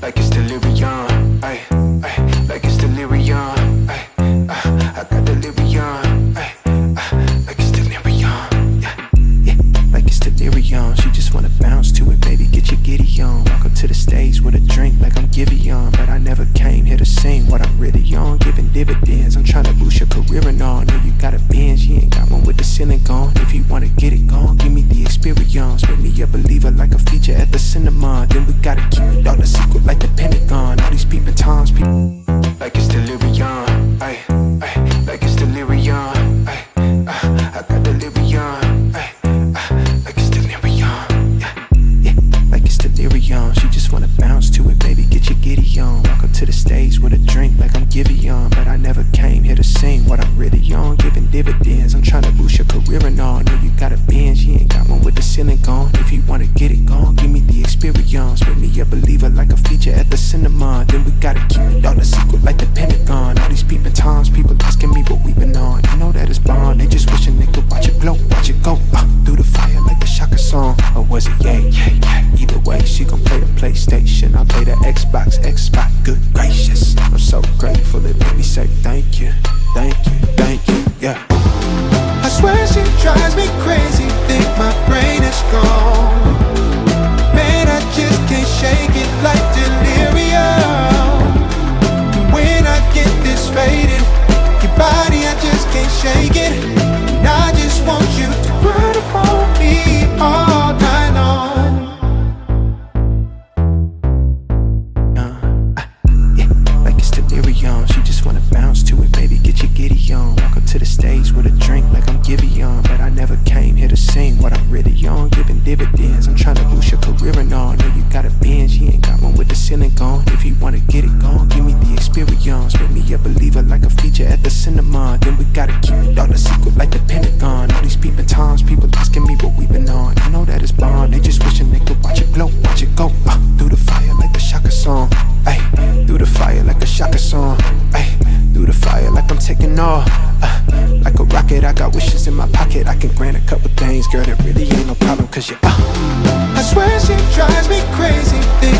like it's delirium, ay, ay, like it's delirium, ay, I got delirium, ay, like it's delirium, yeah, yeah, like it's delirium. She just wanna bounce to it, baby, get your giddy on. Walk up to the stage with a drink like I'm Giveon, but I never came here to sing what I'm really on, giving dividends. I'm trying to boost your career and all. Know you got a Benz, you ain't got one with the ceiling gone. If you wanna get it gone, give me the experience. Make me a believer like a feature at the cinema. Then we gotta keep it all a secret like the Pentagon. All these peeping times, people like it's delirium, ay, ay, like it's delirium, ay, I got delirium, ay, like it's delirium, yeah, yeah, like it's delirium. She just wanna bounce to it, baby, get your giddy on. Walk up to the stage with a drink like I'm Giveon, but I never came here to sing what I'm really on, giving dividends. I'm trying to boost your career and all. Know you got a Benz, you ain't got one with the ceiling gone. If you wanna get it gone, give me the experience. Make me a believer like a feature at the cinema. Then we gotta keep it all a secret like the Pentagon. All these peeping times, people asking me what we been on. I know that it's bond, they just wishing they could watch it glow, watch it go through the fire like the Shaka song. Or was it yay? Either way, she gon' play the PlayStation, I'll play the Xbox, good gracious. I'm so grateful, it made me say thank you, thank you, thank you, yeah. I swear she drives me crazy, think my brain is gone. Man, I just can't shake it like delirium. When I get this faded, your body, I just can't shake it. And I just want you to run up on me all night long. Like it's delirium. She just wanna bounce to it, baby, get your giddy on. Walk up to the stage with a drink like I'm Giveon, but I never came here to sing what I'm really on, giving dividends. I'm trying to boost your career and all. Know you got a Benz, you ain't got one with the ceiling gone. If you wanna get it gone, give me the experience. Make me a believer like a feature at the cinema. Then we gotta keep it all a secret like the Pentagon. All these peeping times, people asking me what we been on. I know that it's bond, they just wishing they could watch it glow, watch it go through the fire like the Shaka song, ay, through the fire like a Shaka song, ay, through the fire like I'm taking off, like a rocket. I got wishes in my pocket, I can grant a couple things, girl, that really ain't no problem, cause you I swear she drives me crazy, think